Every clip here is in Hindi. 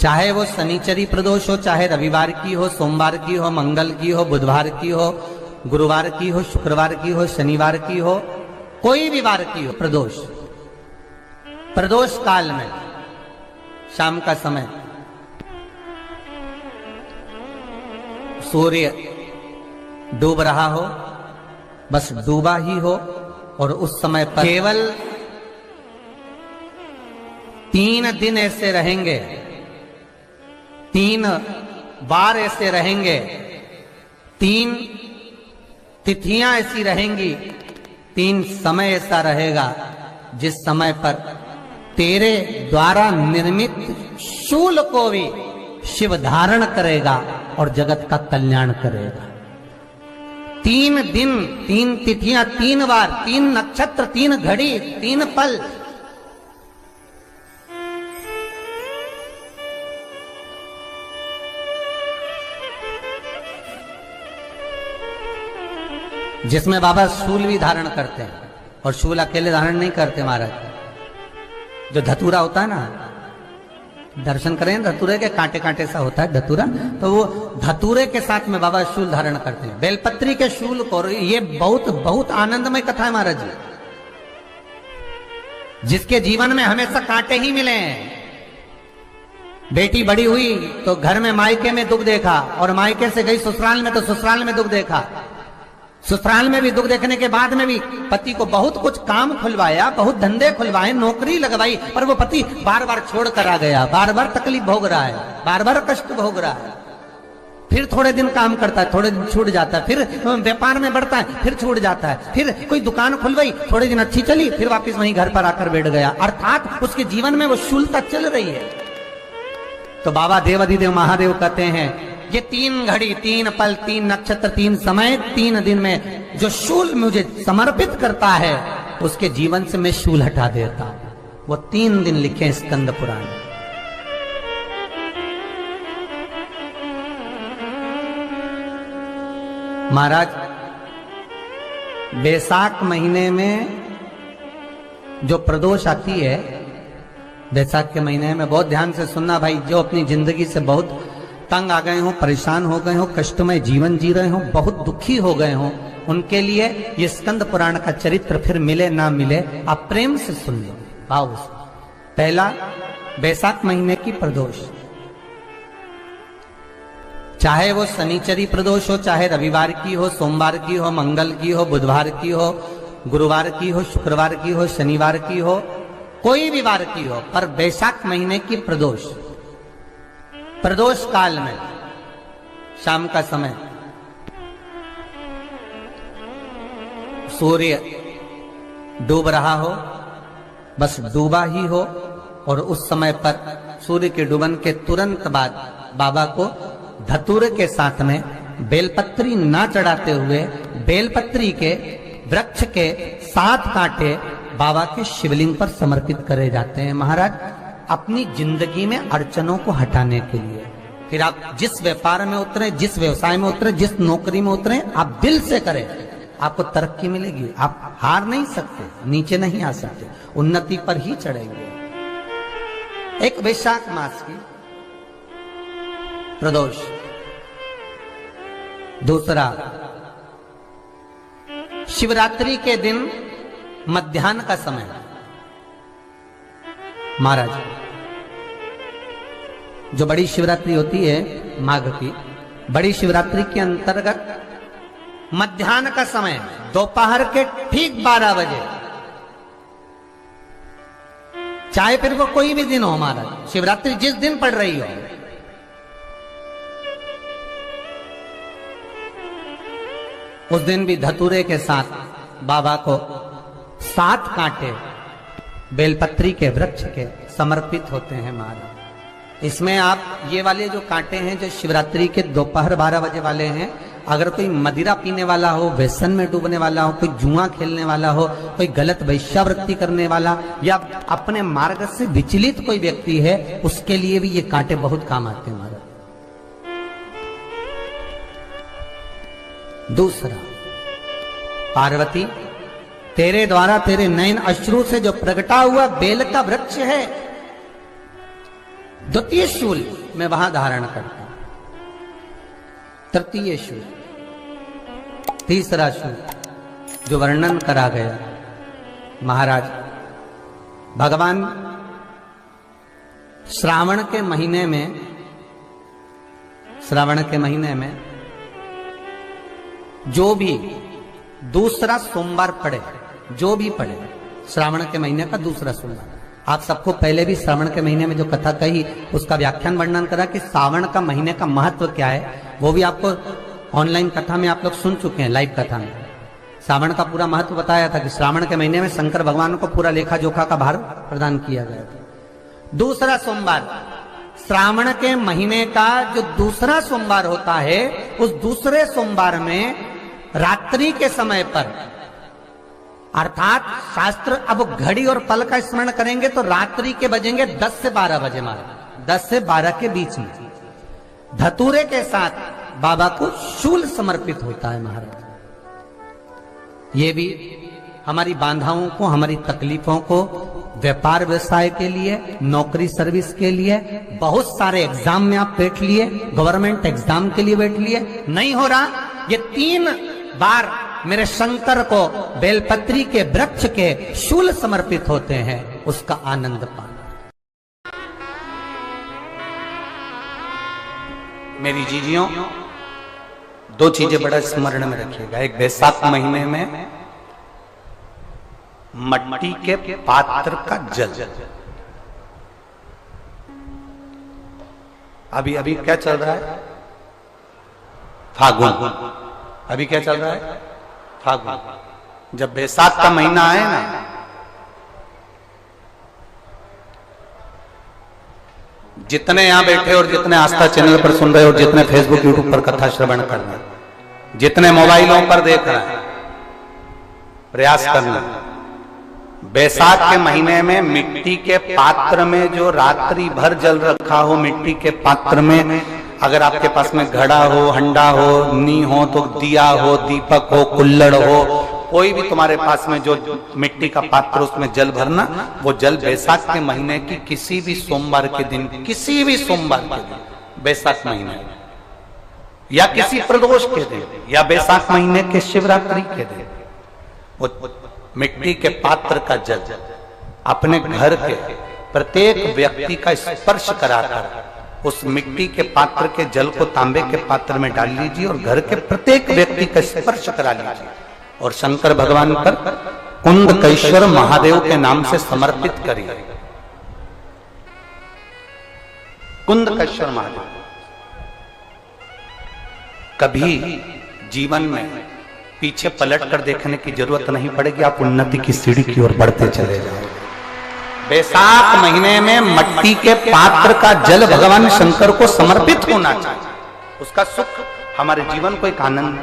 चाहे वो शनिचरी प्रदोष हो, चाहे रविवार की हो, सोमवार की हो, मंगल की हो, बुधवार की हो, गुरुवार की हो, शुक्रवार की हो, शनिवार की हो, कोई भी वार की हो प्रदोष, प्रदोष काल में शाम का समय सूर्य डूब रहा हो, बस डूबा ही हो, और उस समय पर केवल 3 दिन ऐसे रहेंगे, 3 बार ऐसे रहेंगे, 3 तिथियां ऐसी रहेंगी, 3 समय ऐसा रहेगा जिस समय पर तेरे द्वारा निर्मित शूल को भी शिव धारण करेगा और जगत का कल्याण करेगा। 3 दिन, 3 तिथियां, 3 बार, 3 नक्षत्र, 3 घड़ी, 3 पल। जिसमें बाबा शूल भी धारण करते हैं, और शूल अकेले धारण नहीं करते महाराज। जो धतूरा होता है ना, दर्शन करें धतूरे के, कांटे कांटे सा होता है धतूरा, तो वो धतूरे के साथ में बाबा शूल धारण करते हैं, बेलपत्री के शूल को। ये बहुत बहुत आनंदमय कथा है महाराज जी। जिसके जीवन में हमेशा कांटे ही मिले हैं। बेटी बड़ी हुई तो घर में मायके में दुख देखा, और मायके से गई ससुराल में तो ससुराल में दुख देखा। ससुराल में भी दुख देखने के बाद में भी पति को बहुत कुछ काम खुलवाया, बहुत धंधे खुलवाए, नौकरी लगवाई, पर वो पति बार बार छोड़ कर आ गया, बार बार तकलीफ भोग रहा है, बार बार कष्ट भोग रहा है। फिर थोड़े दिन काम करता है, थोड़े दिन छूट जाता है, फिर व्यापार में बढ़ता है, फिर छूट जाता है, फिर कोई दुकान खुलवाई, थोड़े दिन अच्छी चली, फिर वापस वहीं घर पर आकर बैठ गया। अर्थात उसके जीवन में वो शूलता चल रही है। तो बाबा देवाधिदेव महादेव कहते हैं, ये 3 घड़ी, 3 पल, 3 नक्षत्र, 3 समय, 3 दिन में जो शूल मुझे समर्पित करता है, उसके जीवन से मैं शूल हटा देता हूं। वो 3 दिन लिखे स्कंद पुराण। महाराज बैसाख महीने में जो प्रदोष आती है, बैसाख के महीने में बहुत ध्यान से सुनना भाई, जो अपनी जिंदगी से बहुत तंग आ गए हो, परेशान हो गए हो, कष्टमय जीवन जी रहे हो, बहुत दुखी हो गए हो, उनके लिए ये स्कंद पुराण का चरित्र फिर मिले ना मिले, आप प्रेम से सुन लो भाव से। पहला, बैसाख महीने की प्रदोष, चाहे वो शनिचरी प्रदोष हो, चाहे रविवार की हो, सोमवार की हो, मंगल की हो, बुधवार की हो, गुरुवार की हो, शुक्रवार की हो, शनिवार की हो, कोई भी वार की हो, पर बैसाख महीने की प्रदोष, प्रदोष काल में शाम का समय सूर्य डूब रहा हो, बस डूबा ही हो, और उस समय पर सूर्य के डूबन के तुरंत बाद बाबा को धतूरे के साथ में बेलपत्री ना चढ़ाते हुए बेलपत्री के वृक्ष के 7 कांटे बाबा के शिवलिंग पर समर्पित करे जाते हैं महाराज, अपनी जिंदगी में अड़चनों को हटाने के लिए। फिर आप जिस व्यापार में उतरे, जिस व्यवसाय में उतरे, जिस नौकरी में उतरे, आप दिल से करें, आपको तरक्की मिलेगी। आप हार नहीं सकते, नीचे नहीं आ सकते, उन्नति पर ही चढ़ेंगे। एक वैशाख मास की प्रदोष। दूसरा, शिवरात्रि के दिन मध्याह्न का समय महाराज, जो बड़ी शिवरात्रि होती है माघ की, बड़ी शिवरात्रि के अंतर्गत मध्याह्न का समय, दोपहर के ठीक 12 बजे, चाहे फिर वो कोई भी दिन हो महाराज, शिवरात्रि जिस दिन पड़ रही हो, उस दिन भी धतूरे के साथ बाबा को 7 कांटे बेलपत्री के वृक्ष के समर्पित होते हैं महाराज। इसमें आप ये वाले जो कांटे हैं, जो शिवरात्रि के दोपहर 12 बजे वाले हैं, अगर कोई मदिरा पीने वाला हो, व्यसन में डूबने वाला हो, कोई जुआ खेलने वाला हो, कोई गलत वैश्यावृत्ति करने वाला, या अपने मार्ग से विचलित कोई व्यक्ति है, उसके लिए भी ये कांटे बहुत काम आते हैं महाराज। दूसरा, पार्वती तेरे द्वारा तेरे नयन अश्रु से जो प्रगटा हुआ बेल का वृक्ष है, द्वितीय शूल मैं वहां धारण करता हूं, तृतीय शूल, तीसरा शूल जो वर्णन करा गया महाराज भगवान श्रावण के महीने में जो भी दूसरा सोमवार पड़े, जो भी पड़े श्रावण के महीने का दूसरा सोमवार, आप सबको पहले भी श्रावण के महीने में जो कथा कही उसका व्याख्यान वर्णन करा कि श्रावण का महीने का महत्व क्या है, वो भी आपको ऑनलाइन कथा में आप लोग सुन चुके हैं, लाइव कथा में श्रावण का पूरा महत्व बताया था कि श्रावण के महीने में शंकर भगवान को पूरा लेखा जोखा का भार प्रदान किया गया था। दूसरा सोमवार, श्रावण के महीने का जो दूसरा सोमवार होता है, उस दूसरे सोमवार में रात्रि के समय पर, अर्थात शास्त्र अब घड़ी और पल का स्मरण करेंगे तो रात्रि के बजेंगे 10 से 12 बजे, मारे 10 से 12 के बीच में धतूरे के साथ बाबा को शूल समर्पित होता है महाराज। ये भी हमारी बाधाओं को, हमारी तकलीफों को, व्यापार व्यवसाय के लिए, नौकरी सर्विस के लिए, बहुत सारे एग्जाम में आप बैठ लिए, गवर्नमेंट एग्जाम के लिए बैठ लिए, नहीं हो रहा, ये 3 बार मेरे शंकर को बेलपत्री के वृक्ष के शूल समर्पित होते हैं, उसका आनंद पाना। मेरी जीजियों, 2 चीजें बड़ा स्मरण में रखिएगा। एक बैसाख महीने में मट्टी के पात्र का जल, अभी क्या चल रहा है, फागुन, अभी क्या चल रहा है, फागुन। जब बैसाख का महीना आए ना, जितने यहां बैठे और जितने आस्था चैनल पर सुन रहे और जितने फेसबुक यूट्यूब पर कथा श्रवण कर रहे, जितने मोबाइलों पर देख रहे हैं, प्रयास करना, बैसाख के महीने में मिट्टी के पात्र में जो रात्रि भर जल रखा हो, मिट्टी के पात्र में, अगर आपके पास में घड़ा हो, हंडा हो, नी हो, तो दिया हो, दीपक हो, कुल्लड़ हो, कोई भी तुम्हारे पास में जो मिट्टी का पात्र, उसमें जल भरना। वो जल बैसाख के महीने की किसी भी सोमवार के दिन, किसी भी सोमवार के दिन, बैसाख महीने या किसी प्रदोष के दिन या बैसाख महीने के शिवरात्रि के दिन, वो मिट्टी के पात्र का जल अपने घर के प्रत्येक व्यक्ति का स्पर्श कराकर उस मिट्टी के पात्र के जल को तांबे के पात्र में डाल लीजिए और घर के प्रत्येक व्यक्ति का स्पर्श करा लीजिए और शंकर भगवान पर कुंदकेश्वर महादेव के नाम से समर्पित करिए। कुंदकेश्वर महादेव, कभी जीवन में पीछे पलट कर देखने की जरूरत नहीं पड़ेगी, आप उन्नति की सीढ़ी की ओर बढ़ते चले जाओगे। बैसाख महीने में मट्टी के पात्र का जल भगवान शंकर को समर्पित होना चाहिए, उसका सुख हमारे जीवन को एक आनंद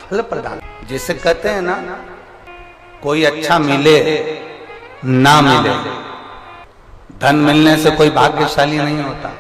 फल प्रदान। जैसे कहते हैं ना, कोई अच्छा मिले ना मिले, धन मिलने से कोई भाग्यशाली नहीं होता,